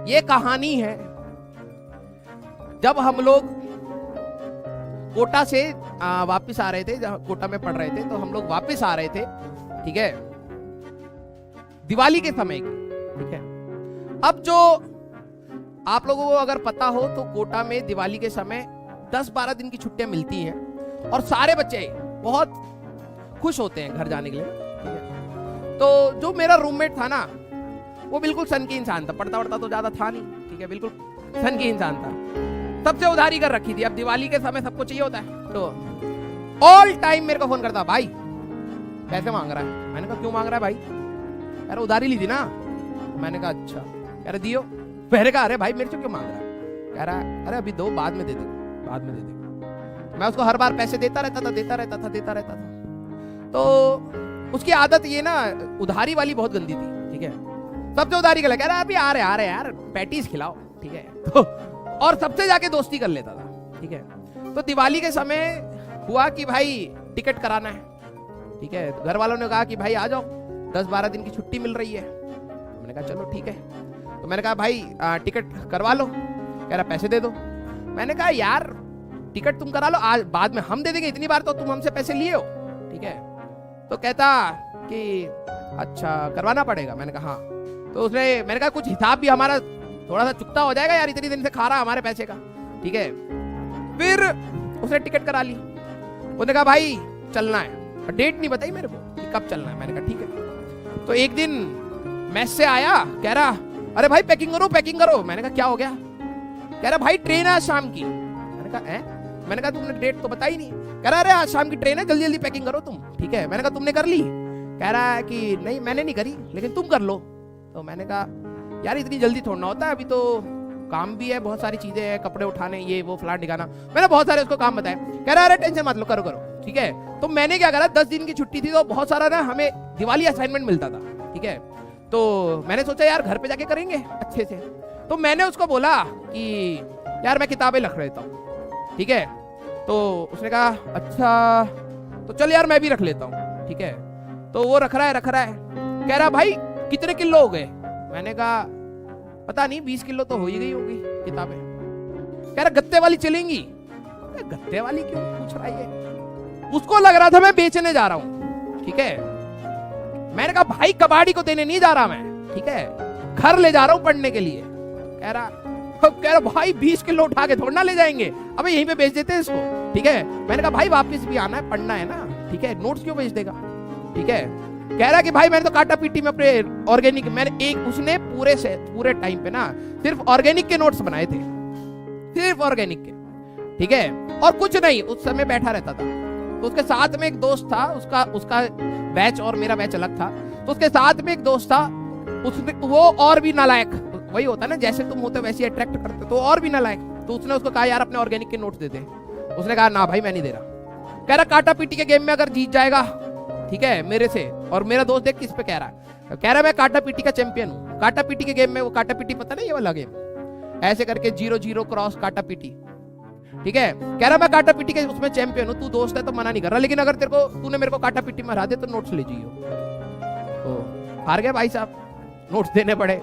ये कहानी है जब हम लोग कोटा से वापस आ रहे थे, जहां कोटा में पढ़ रहे थे, तो हम लोग वापस आ रहे थे, ठीक है, दिवाली के समय की, ठीक है। अब जो आप लोगों को अगर पता हो तो कोटा में दिवाली के समय 10-12 दिन की छुट्टियां मिलती हैं और सारे बच्चे बहुत खुश होते हैं घर जाने के लिए, ठीक है। तो जो मेरा रूममेट था ना, वो बिल्कुल सन की इंसान था, पढ़ता वढ़ता तो ज्यादा था नहीं, ठीक है, बिल्कुल सन की इंसान था, सबसे उधारी कर रखी थी। अब दिवाली के समय सबको चाहिए होता है, तो ऑल टाइम मेरे को फोन करता, भाई पैसे मांग रहा है। मैंने कहा क्यों मांग रहा है भाई? कह रहा उधारी ली थी ना। मैंने कहा अच्छा। कह रहा दियो। मैंने कहा अरे भाई मेरे से क्यों मांग रहा है? कह रहा अरे अभी दो, बाद में दे देगा, बाद में दे देगा। मैं उसको हर बार पैसे देता रहता था। तो उसकी आदत ये ना उधारी वाली बहुत गंदी थी, ठीक है। सबसे उधारी कर, कह रहा अभी आ रहे यार पैटीज खिलाओ, ठीक है। तो और सबसे जाके दोस्ती कर लेता था, ठीक है। तो दिवाली के समय हुआ कि भाई टिकट कराना है, ठीक है। घर वालों ने कहा कि भाई आ जाओ, 10-12 दिन की छुट्टी मिल रही है। मैंने कहा चलो ठीक है। तो मैंने कहा भाई टिकट करवा लो। कह रहा पैसे दे दो। मैंने कहा यार टिकट तुम करा लो, आज बाद में हम दे देंगे, इतनी बार तो तुम हमसे पैसे लिए हो, ठीक है। तो कहता कि अच्छा करवाना पड़ेगा। मैंने कहा हाँ। तो उसने, मैंने कहा कुछ हिसाब भी हमारा थोड़ा सा चुकता हो जाएगा यार, इतनी दिन से खा रहा हमारे पैसे का, ठीक है। फिर उसने टिकट करा ली। उसने कहा भाई चलना है, डेट नहीं बताई मेरे को कि कब चलना है। मैंने कहा ठीक है। तो एक दिन मैस से आया, कह रहा अरे भाई पैकिंग करो पैकिंग करो। मैंने कहा क्या हो गया? कह रहा भाई ट्रेन है आज शाम की। मैंने कहा है? मैंने कहा तुमने डेट तो बताई नहीं। कह रहा अरे आज शाम की ट्रेन है, जल्दी जल्दी पैकिंग करो तुम, ठीक है। मैंने कहा तुमने कर ली? कह रहा है कि नहीं मैंने नहीं करी, लेकिन तुम कर लो। तो मैंने कहा यार इतनी जल्दी थोड़ा होता है, अभी तो काम भी है, बहुत सारी चीजें हैं, कपड़े उठाने, ये वो फ्लैट दिखाना। मैंने बहुत सारे उसको काम बताए। कह रहा अरे टेंशन मत लो, करो करो, ठीक है। तो मैंने क्या करा, 10 दिन की छुट्टी थी तो बहुत सारा ना हमें दिवाली असाइनमेंट मिलता था, ठीक है। तो मैंने सोचा यार घर पे जाके करेंगे अच्छे से। तो मैंने उसको बोला कि यार मैं किताबें लिख लेता हूँ, ठीक है। तो उसने कहा अच्छा तो चल यार मैं भी रख लेता हूँ, ठीक है। तो वो रख रहा है। कह रहा भाई कितने किलो हो गए? मैंने कहा पता नहीं 20 किलो तो हो ही गई होगी किताबें। कह रहा गत्ते वाली चलेंगी। गत्ते वाली क्यों पूछ रहा है? उसको लग रहा था मैं बेचने जा रहा हूं, ठीक है। मैंने कहा भाई कबाड़ी को देने नहीं जा रहा मैं, ठीक है, घर ले जा रहा हूं पढ़ने के लिए। कह रहा भाई 20 किलो उठा के थोड़ा ना ले जाएंगे, अबे यहीं पे बेच देते हैं इसको, ठीक है। मैंने कहा भाई वापस भी आना है, पढ़ना है ना, ठीक है, नोट्स क्यों बेच देगा, ठीक है। कह रहा कि भाई मैंने तो काटा पीटी में अपने ऑर्गेनिक, मैंने एक उसने पूरे टाइम पे ना सिर्फ ऑर्गेनिक के नोट्स बनाए थे, सिर्फ ऑर्गेनिक के, ठीक है, और कुछ नहीं। उस समय बैठा रहता था। तो उसके साथ में एक दोस्त था, उसका बैच और मेरा बैच अलग था। तो उसके साथ में एक दोस्त था, उसने वो और भी नालायक, वही होता है ना जैसे तुम होते वैसे अट्रैक्ट करते, तो और भी नालायक। तो उसने उसको कहा यार अपने ऑर्गेनिक के नोट्स दे दे। उसने कहा ना भाई मैं नहीं दे रहा। कह रहा काटा पीटी के गेम में अगर जीत जाएगा, ठीक है, मेरे से, और मेरा दोस्त देख किस पे कह रहा है, कह रहा मैं काटा पीटी का चैंपियन हूं। काटा पीटी के गेम में, वो काटा पीटी पता नहीं ये वाला गेम, ऐसे करके 0-0 क्रॉस काटा पीटी, ठीक है। कह रहा मैं काटा पीटी के उसमें चैंपियन हूं, तू दोस्त है तो मना नहीं कर रहा, लेकिन अगर तूने मेरे को काटा पीटी में हरा दे तो नोट्स ले जाइयो। तो हार गए भाई साहब, नोट्स देने पड़े।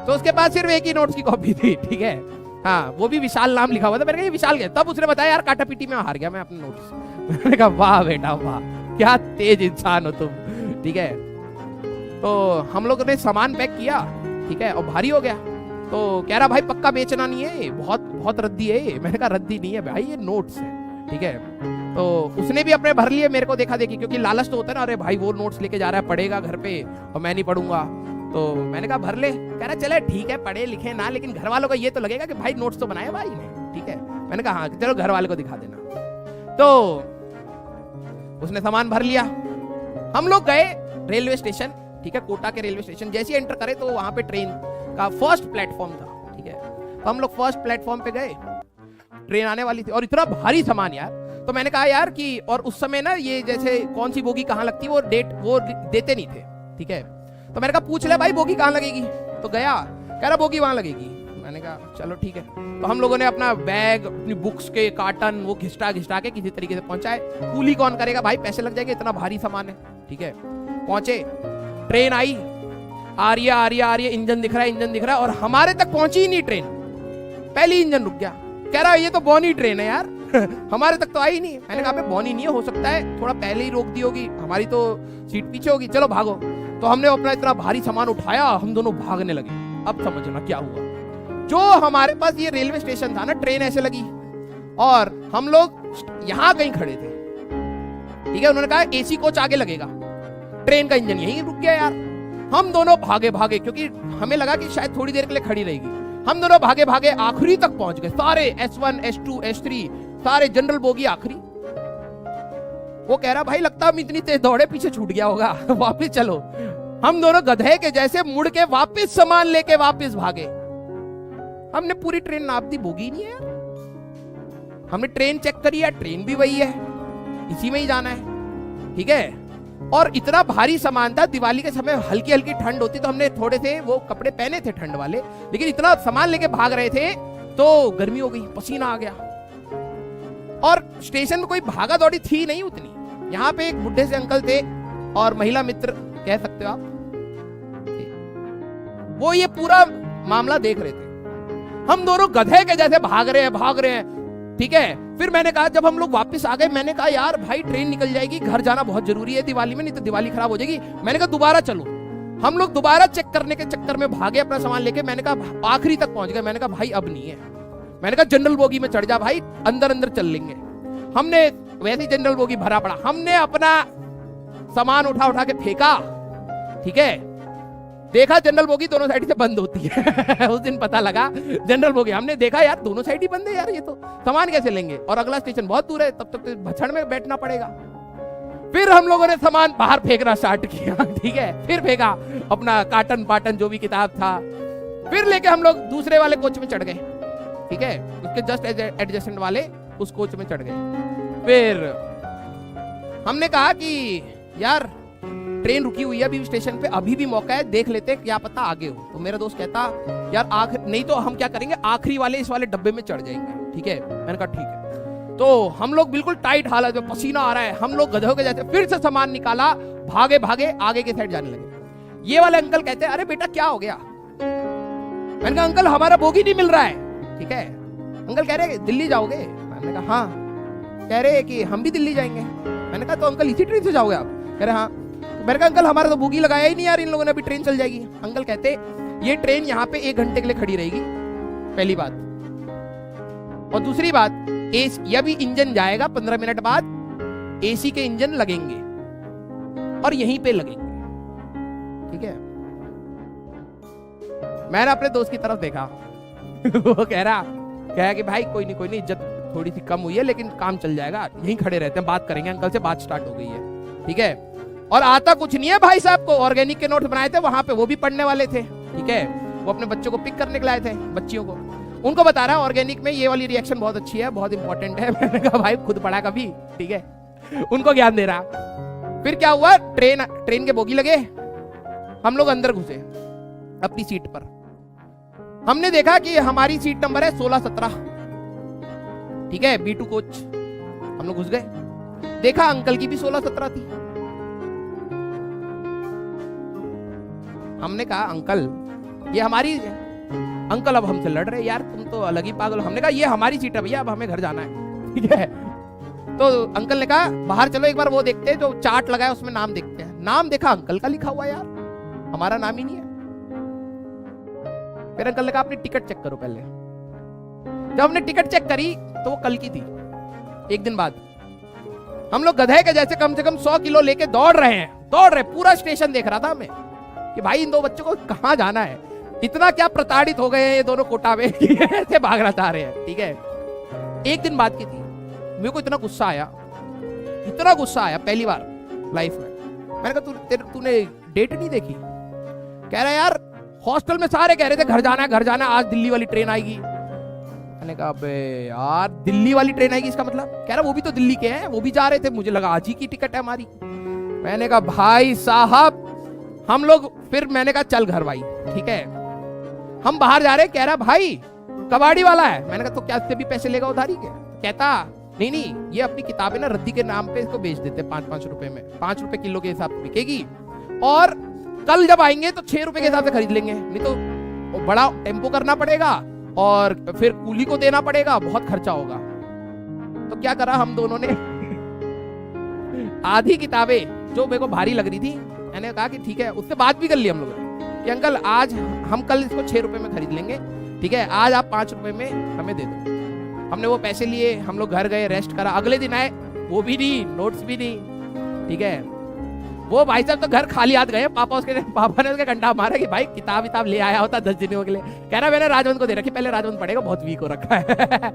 तो उसके पास सिर्फ एक ही नोट्स की कॉपी थी, ठीक है, हाँ, वो भी विशाल नाम लिखा हुआ था। मैंने कहा ये विशाल गया, तब उसने बताया यार काटा पीटी में हार गया मैं अपने नोट्स। मैंने कहा वाह बेटा वाह, क्या तेज इंसान हो तुम, ठीक है। तो हम लोगों ने सामान पैक किया, ठीक है, और भारी हो गया। तो कह रहा भाई पक्का बेचना नहीं है, बहुत बहुत रद्दी है ये। मैंने कहा रद्दी नहीं है भाई, ये नोट्स है, ठीक है। तो उसने भी अपने भर लिए, मेरे को देखा देखी, क्योंकि लालच तो होता है ना, अरे भाई वो नोट्स लेके जा रहा है, पढ़ेगा घर पे और मैं नहीं पढ़ूंगा। तो मैंने कहा भर ले। कह रहा चले ठीक है, पढ़े लिखे ना, लेकिन घर वालों को ये तो लगेगा कि भाई नोट्स तो बनाए भाई ने, ठीक है। मैंने कहा हाँ चलो घर वाले को दिखा देना। तो उसने सामान भर लिया। हम लोग गए रेलवे स्टेशन, ठीक है, कोटा के रेलवे स्टेशन। जैसे ही एंटर करे तो वहां पे ट्रेन का फर्स्ट प्लेटफॉर्म था, ठीक है। तो हम लोग फर्स्ट प्लेटफॉर्म पे गए, ट्रेन आने वाली थी और इतना भारी सामान यार। तो मैंने कहा यार कि, और उस समय ना ये जैसे कौन सी बोगी कहाँ लगती है वो डेट वो देते नहीं थे, ठीक है। तो मैंने कहा पूछ ले भाई बोगी कहाँ लगेगी। तो गया, कह रहा बोगी वहां लगेगी। मैंने कहा चलो ठीक है। तो हम लोगों ने अपना बैग, अपनी बुक्स के कार्टन वो घिसटा के किसी तरीके से पहुंचाए। कूली कौन करेगा भाई, पैसे लग जाएंगे, इतना भारी सामान है, ठीक है। पहुंचे, ट्रेन आई, आ रही है आ रही है आ रही है, इंजन दिख रहा है इंजन दिख रहा है, और हमारे तक पहुंची ही नहीं ट्रेन। पहली इंजन रुक गया, कह रहा है ये तो बॉनी ट्रेन है यार हमारे तक तो आई नहीं। मैंने कहा बॉनी नहीं है, हो सकता है थोड़ा पहले ही रोक दी होगी, हमारी तो सीट पीछे होगी, चलो भागो। तो हमने अपना इतना भारी सामान उठाया, हम दोनों भागने लगे। अब समझना क्या हुआ, जो हमारे पास ये रेलवे स्टेशन था ना, ट्रेन ऐसे लगी और हम लोग यहां कहीं खड़े थे, ठीक है। उन्होंने कहा एसी कोच आगे लगेगा, ट्रेन का इंजन यहीं रुक गया यार। हम दोनों भागे भागे, क्योंकि हमें लगा कि शायद थोड़ी देर के लिए खड़ी रहेगी। हम दोनों भागे भागे आखिरी तक पहुंच गए, सारे S1 S2 S3 सारे जनरल बोगी आखिरी। वो कह रहा भाई लगता हम इतनी तेज दौड़े पीछे छूट गया होगा वापिस चलो। हम दोनों गधे के जैसे मुड़ के वापिस सामान लेके वापिस भागे। हमने पूरी ट्रेन नाप दी, बोगी नहीं है यार। हमने ट्रेन चेक करी है, ट्रेन भी वही है, इसी में ही जाना है, ठीक है। और इतना भारी सामान था, दिवाली के समय हल्की हल्की ठंड होती तो हमने थोड़े से वो कपड़े पहने थे ठंड वाले, लेकिन इतना सामान लेके भाग रहे थे तो गर्मी हो गई, पसीना आ गया। और स्टेशन में कोई भागा दौड़ी थी नहीं उतनी। यहाँ पे एक बुढ़े से अंकल थे और महिला मित्र कह सकते हो आप, वो ये पूरा मामला देख रहे थे। हम दोनों गधे के जैसे भाग रहे हैं, ठीक है। फिर मैंने कहा, जब हम लोग वापस आ गए, मैंने कहा यार भाई ट्रेन निकल जाएगी, घर जाना बहुत जरूरी है दिवाली में, नहीं तो दिवाली खराब हो जाएगी। मैंने कहा दोबारा चलो। हम लोग दोबारा चेक करने के चक्कर में भागे अपना सामान लेके। मैंने कहा आखिरी तक पहुंच गए। मैंने कहा भाई अब नहीं है। मैंने कहा जनरल बोगी में चढ़ जा भाई, अंदर अंदर चल लेंगे। हमने वैसे ही जनरल बोगी भरा पड़ा, हमने अपना सामान उठा उठा के फेंका, ठीक है। देखा जनरल बोगी दोनों साइड से बंद होती है उस दिन पता लगा जनरल बोगी। हमने देखा यार दोनों साइड ही बंद है यार, ये तो सामान कैसे लेंगे, और अगला स्टेशन बहुत दूर है, तब तक तो भछड़ में बैठना पड़ेगा। फिर हम लोगों ने सामान बाहर फेंकना स्टार्ट किया, ठीक है। फिर फेंका अपना काटन पाटन जो भी किताब था, फिर लेके हम लोग दूसरे वाले कोच में चढ़ गए, ठीक है। उसके जस्ट एडजेसेंट वाले उस कोच में चढ़ गए। फिर हमने कहा कि यार ट्रेन रुकी हुई है अभी स्टेशन पे, अभी भी मौका है, देख लेते क्या पता आगे हो। तो मेरा दोस्त कहता यार नहीं तो हम क्या करेंगे, आखिरी वाले इस वाले डब्बे में चढ़ जाएंगे, ठीक है। मैंने कहा ठीक है। तो हम लोग बिल्कुल टाइट हालत में, पसीना आ रहा है, हम लोग गधों के जैसे फिर से सामान निकाला, भागे भागे आगे के साइड जाने लगे। ये वाले अंकल कहते हैं अरे बेटा क्या हो गया। मैंने कहा अंकल हमारा बोगी नहीं मिल रहा है, ठीक है। अंकल कह रहे दिल्ली जाओगे। मैंने कहा हाँ। कह रहे कि हम भी दिल्ली जाएंगे। मैंने कहा तो अंकल इसी ट्रेन से जाओगे आप। कह रहे हाँ। मैंने कहा अंकल हमारा तो बोगी लगाया ही नहीं यार इन लोगों ने, अभी ट्रेन चल जाएगी। अंकल कहते ये ट्रेन यहाँ पे 1 घंटे के लिए खड़ी रहेगी, पहली बात। और दूसरी बात, ये भी इंजन जाएगा 15 मिनट बाद, एसी के इंजन लगेंगे और यहीं पे लगेंगे, ठीक है। मैंने अपने दोस्त की तरफ देखा वो कह रहा कि भाई कोई नहीं इज्जत थोड़ी सी कम हुई है लेकिन काम चल जाएगा, यहीं खड़े रहते हैं, बात करेंगे। अंकल से बात स्टार्ट हो गई है, ठीक है। और आता कुछ नहीं है भाई साहब को, ऑर्गेनिक के नोट्स बनाए थे वहां पे, वो भी पढ़ने वाले थे, ठीक है। वो अपने बच्चों को पिक करने के लाए थे, बच्चियों को। उनको बता रहा है ऑर्गेनिक में ये वाली रिएक्शन बहुत अच्छी है, बहुत इंपॉर्टेंट है। मैंने कहा भाई खुद पढ़ा कभी, ठीक है। उनको ज्ञान दे रहा। फिर क्या हुआ, ट्रेन के बोगी लगे, हम लोग अंदर घुसे अपनी सीट पर। हमने देखा कि हमारी सीट नंबर है 16-17, ठीक है, B2 कोच। हम लोग घुस गए, देखा अंकल की भी 16-17 थी। हमने कहा अंकल ये हमारी, अंकल अब हमसे लड़ रहे यार, तुम तो अलग ही पागल। हमने कहा ये हमारी सीट है भैया, अब हमें घर जाना है, ठीक है। तो अंकल ने कहा बाहर चलो एक बार वो देखते हैं, जो चार्ट लगा है उसमें नाम देखते हैं। नाम देखा अंकल का लिखा हुआ यार, हमारा नाम ही नहीं है। फिर अंकल ने कहा अपनी टिकट चेक करो पहले। जब हमने टिकट चेक करी तो वो कल की थी, 1 दिन बाद। हम लोग गधे के जैसे कम से कम 100 किलो लेके दौड़ रहे, पूरा स्टेशन देख रहा था हमें कि भाई इन 2 बच्चों को कहां जाना है। इतना क्या प्रताड़ित हो गए हैं ये दोनों कोटा में ऐसे भागना चाह रहे हैं, ठीक है। 1 दिन बाद की थी। मेरे को इतना गुस्सा आया पहली बार लाइफ में। मैंने कहा तूने डेट नहीं देखी? कह रहा यार हॉस्टल में सारे कह रहे थे घर जाना, आज दिल्ली वाली ट्रेन आएगी। मैंने कहा अबे यार दिल्ली वाली ट्रेन आएगी इसका मतलब? कह रहा वो भी तो दिल्ली के हैं, वो भी जा रहे थे, मुझे लगा आज ही की टिकट है हमारी। मैंने कहा भाई साहब हम लोग, फिर मैंने कहा चल घर भाई, ठीक है। हम बाहर जा रहे, कह रहा भाई कबाड़ी वाला है। मैंने कहा तो क्या इससे भी पैसे लेगा उधारी के? कहता नहीं ये अपनी किताबें ना रद्दी के नाम पे इसको बेच देते 5-5 रुपए में, 5 रुपए किलो के हिसाब से बिकेगी। और कल जब आएंगे तो 6 रुपए के हिसाब से खरीद लेंगे, नहीं तो बड़ा टेम्पो करना पड़ेगा और फिर कूली को देना पड़ेगा, बहुत खर्चा होगा। तो क्या करा हम दोनों ने, आधी किताबें जो मेरे को भारी लग रही थी, मैंने कहा कि ठीक है, उससे बात भी कर ली हम लोगों ने कि अंकल आज हम कल इसको 6 रुपए में खरीद लेंगे, ठीक है, आज आप 5 रुपए में हमें दे दो। हमने वो पैसे लिए, हम लोग घर गए, रेस्ट करा, अगले दिन आए, वो भी नहीं, नोट्स भी नहीं, ठीक है। वो भाई साहब तो घर खाली हाथ गए, पापा ने उसके घंटा मारा कि भाई किताब ले आया होता 10 दिनों के लिए। कह रहा मैंने राजवंत को दे रखी, पहले राजवंत पढ़ेगा, बहुत वीक हो रखा है।